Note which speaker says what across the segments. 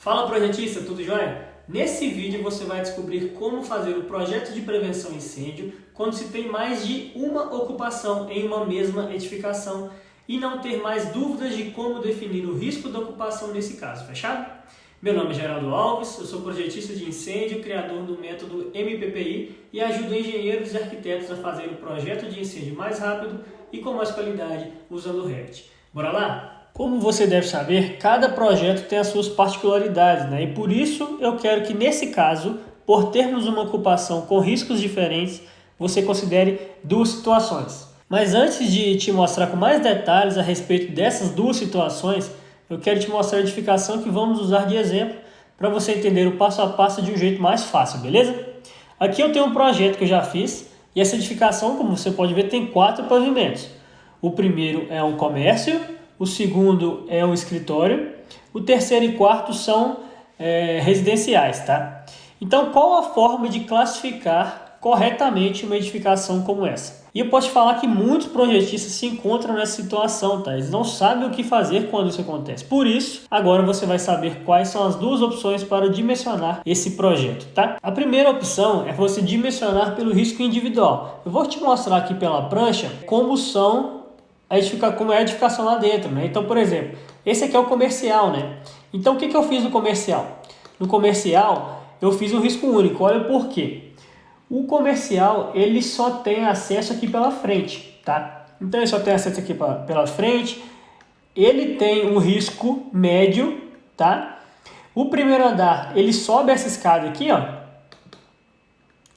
Speaker 1: Fala projetista, tudo jóia? Nesse vídeo você vai descobrir como fazer o projeto de prevenção a incêndio quando se tem mais de uma ocupação em uma mesma edificação e não ter mais dúvidas de como definir o risco da ocupação nesse caso, fechado? Meu nome é Geraldo Alves, eu sou projetista de incêndio, criador do método MPPI e ajudo engenheiros e arquitetos a fazer o projeto de incêndio mais rápido e com mais qualidade usando o Revit. Bora lá? Como você deve saber, cada projeto tem as suas particularidades, né? E por isso eu quero que nesse caso, por termos uma ocupação com riscos diferentes, você considere duas situações. Mas antes de te mostrar com mais detalhes a respeito dessas duas situações, eu quero te mostrar a edificação que vamos usar de exemplo para você entender o passo a passo de um jeito mais fácil, beleza? Aqui eu tenho um projeto que eu já fiz e essa edificação, como você pode ver, tem 4 pavimentos. O primeiro é um comércio, o segundo é um escritório, o terceiro e quarto são residenciais, tá? Então, qual a forma de classificar corretamente uma edificação como essa? E eu posso te falar que muitos projetistas se encontram nessa situação, tá? Eles não sabem o que fazer quando isso acontece. Por isso, agora você vai saber quais são as duas opções para dimensionar esse projeto, tá? A primeira opção é você dimensionar pelo risco individual. Eu vou te mostrar aqui pela prancha como é a edificação lá dentro, né? Então, por exemplo, esse aqui é o comercial, né? Então, o que eu fiz no comercial? No comercial, eu fiz um risco único. Olha por quê. O comercial, ele só tem acesso aqui pela frente, tá? Então, ele só tem acesso aqui pela frente. Ele tem um risco médio, tá? O primeiro andar, ele sobe essa escada aqui, ó.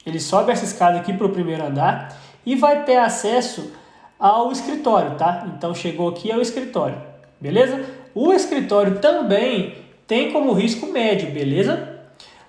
Speaker 1: Ele sobe essa escada aqui para o primeiro andar e vai ter acesso ao escritório, tá? Então, chegou aqui ao escritório, beleza? O escritório também tem como risco médio, beleza?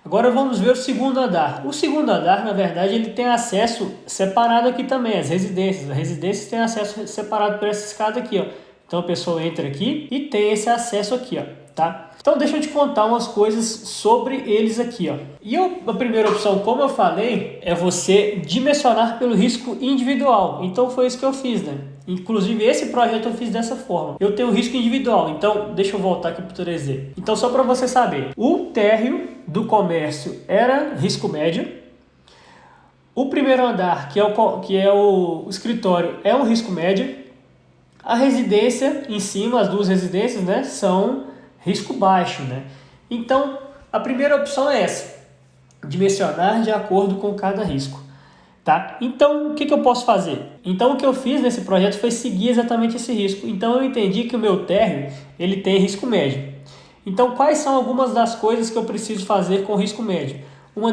Speaker 1: Agora vamos ver o segundo andar. O segundo andar, na verdade, ele tem acesso separado aqui também, as residências. As residências têm acesso separado por essa escada aqui, ó. Então, a pessoa entra aqui e tem esse acesso aqui, ó, tá? Então, deixa eu te contar umas coisas sobre eles aqui, ó. E a primeira opção, como eu falei, é você dimensionar pelo risco individual. Então, foi isso que eu fiz, né? Inclusive, esse projeto eu fiz dessa forma. Eu tenho risco individual, então deixa eu voltar aqui para o 3D. Então, só para você saber, o térreo do comércio era risco médio. O primeiro andar, que é o escritório, é um risco médio. A residência em cima, as duas residências, né, são risco baixo, né? Então, a primeira opção é essa, dimensionar de acordo com cada risco. Tá? Então, o que eu posso fazer? Então, o que eu fiz nesse projeto foi seguir exatamente esse risco. Então, eu entendi que o meu térreo ele tem risco médio. Então, quais são algumas das coisas que eu preciso fazer com risco médio? Uma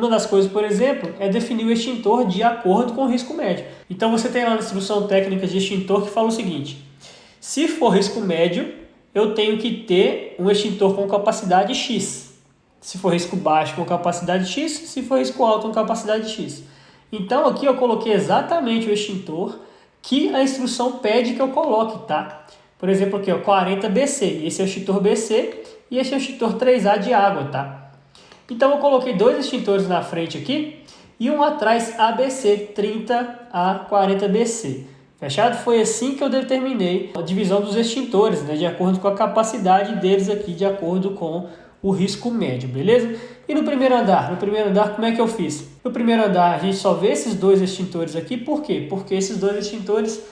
Speaker 1: das coisas, por exemplo, é definir o extintor de acordo com o risco médio. Então, você tem lá na instrução técnica de extintor que fala o seguinte: se for risco médio, eu tenho que ter um extintor com capacidade X. Se for risco baixo, com capacidade X. Se for risco alto, com capacidade X. Então, aqui eu coloquei exatamente o extintor que a instrução pede que eu coloque, tá? Por exemplo, aqui, ó, 40 BC. Esse é o extintor BC e esse é o extintor 3A de água, tá? Então, eu coloquei 2 extintores na frente aqui e um atrás ABC, 30 a 40 BC. Fechado? Foi assim que eu determinei a divisão dos extintores, né? De acordo com a capacidade deles aqui, de acordo com o risco médio, beleza? E no primeiro andar? No primeiro andar, como é que eu fiz? No primeiro andar, a gente só vê esses 2 extintores aqui. Por quê? Porque esses 2 extintores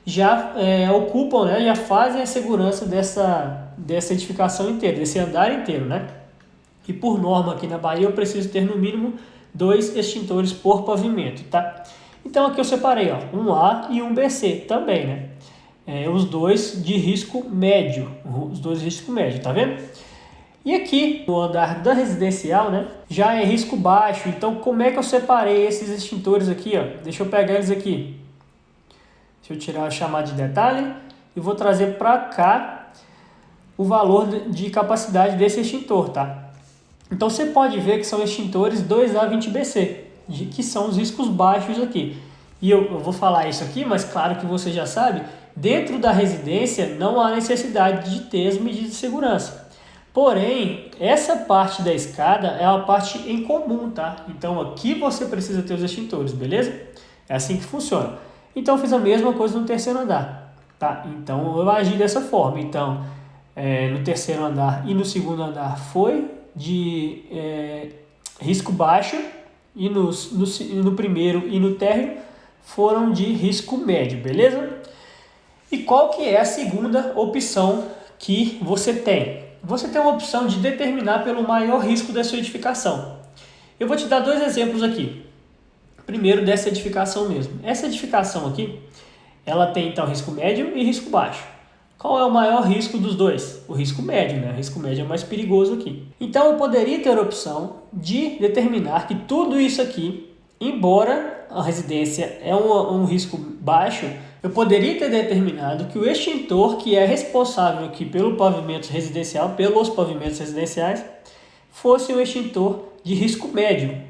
Speaker 1: já ocupam, né? Já fazem a segurança dessa edificação inteira, desse andar inteiro, né? E por norma aqui na Bahia, eu preciso ter no mínimo 2 extintores por pavimento, tá? Então aqui eu separei, ó, um A e um BC também, né? Os 2 de risco médio, tá vendo? E aqui, no andar da residencial, né, já é risco baixo. Então, como é que eu separei esses extintores aqui, ó? Deixa eu pegar eles aqui. Deixa eu tirar a chamada de detalhe e vou trazer para cá o valor de capacidade desse extintor, tá? Então, você pode ver que são extintores 2A20BC, que são os riscos baixos aqui. E eu vou falar isso aqui, mas claro que você já sabe, dentro da residência não há necessidade de ter as medidas de segurança. Porém, essa parte da escada é uma parte em comum, tá? Então, aqui você precisa ter os extintores, beleza? É assim que funciona. Então, eu fiz a mesma coisa no terceiro andar, tá? Então, eu agi dessa forma. Então, no terceiro andar e no segundo andar foi de risco baixo, e no primeiro e no térreo foram de risco médio, beleza? E qual que é a segunda opção que você tem? Você tem uma opção de determinar pelo maior risco da sua edificação. Eu vou te dar 2 exemplos aqui. Primeiro dessa edificação mesmo. Essa edificação aqui, ela tem então risco médio e risco baixo. Qual é o maior risco dos dois? O risco médio, né? O risco médio é mais perigoso aqui. Então eu poderia ter a opção de determinar que tudo isso aqui, embora a residência é um risco baixo, eu poderia ter determinado que o extintor que é responsável aqui pelo pavimento residencial, pelos pavimentos residenciais, fosse um extintor de risco médio.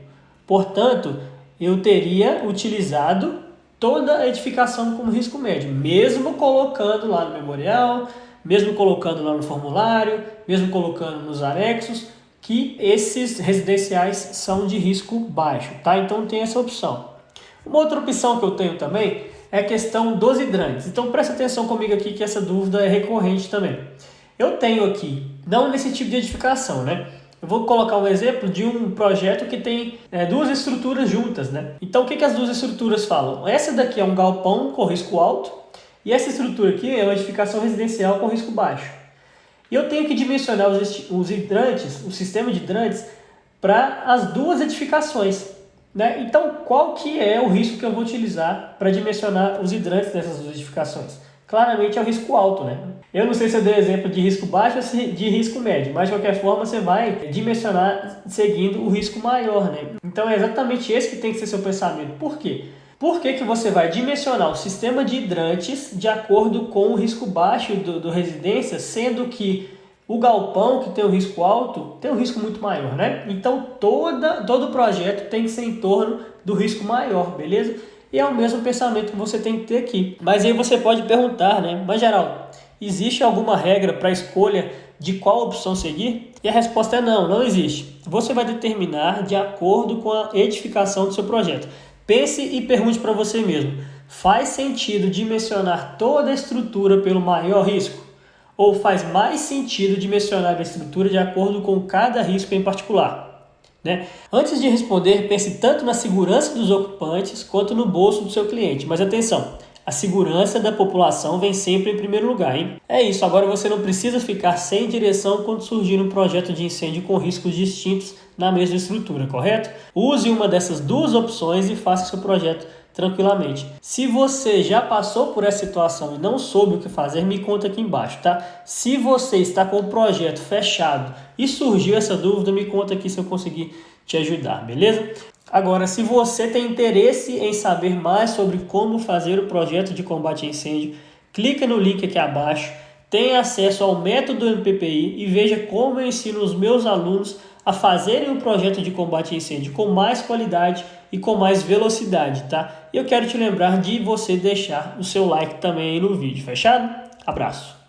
Speaker 1: Portanto, eu teria utilizado toda a edificação como risco médio, mesmo colocando lá no memorial, mesmo colocando lá no formulário, mesmo colocando nos anexos, que esses residenciais são de risco baixo, tá? Então tem essa opção. Uma outra opção que eu tenho também é a questão dos hidrantes. Então presta atenção comigo aqui que essa dúvida é recorrente também. Eu tenho aqui, não nesse tipo de edificação, né? Eu vou colocar um exemplo de um projeto que tem 2 estruturas juntas, né? Então o que as 2 estruturas falam? Essa daqui é um galpão com risco alto e essa estrutura aqui é uma edificação residencial com risco baixo. E eu tenho que dimensionar os hidrantes, o sistema de hidrantes, para as 2 edificações, né? Então, qual que é o risco que eu vou utilizar para dimensionar os hidrantes dessas 2 edificações? Claramente é o risco alto, né? Eu não sei se eu dei exemplo de risco baixo ou de risco médio, mas de qualquer forma você vai dimensionar seguindo o risco maior, né? Então é exatamente esse que tem que ser seu pensamento. Por quê? Por que você vai dimensionar o sistema de hidrantes de acordo com o risco baixo do residência, sendo que o galpão, que tem um risco alto, tem um risco muito maior, né? Então todo o projeto tem que ser em torno do risco maior, beleza? E é o mesmo pensamento que você tem que ter aqui. Mas aí você pode perguntar, né? Mas Geraldo, existe alguma regra para a escolha de qual opção seguir? E a resposta é não, não existe. Você vai determinar de acordo com a edificação do seu projeto. Pense e pergunte para você mesmo. Faz sentido dimensionar toda a estrutura pelo maior risco? Ou faz mais sentido dimensionar a estrutura de acordo com cada risco em particular? Né? Antes de responder, pense tanto na segurança dos ocupantes quanto no bolso do seu cliente. Mas atenção, a segurança da população vem sempre em primeiro lugar, hein? É isso, agora você não precisa ficar sem direção quando surgir um projeto de incêndio com riscos distintos na mesma estrutura, correto? Use uma dessas 2 opções e faça seu projeto tranquilamente. Se você já passou por essa situação e não soube o que fazer, me conta aqui embaixo, tá? Se você está com o projeto fechado e surgiu essa dúvida, me conta aqui se eu conseguir te ajudar, beleza? Agora, se você tem interesse em saber mais sobre como fazer o projeto de combate a incêndio, clica no link aqui abaixo, tenha acesso ao método MPPI e veja como eu ensino os meus alunos a fazerem um projeto de combate a incêndio com mais qualidade e com mais velocidade, tá? E eu quero te lembrar de você deixar o seu like também aí no vídeo, fechado? Abraço!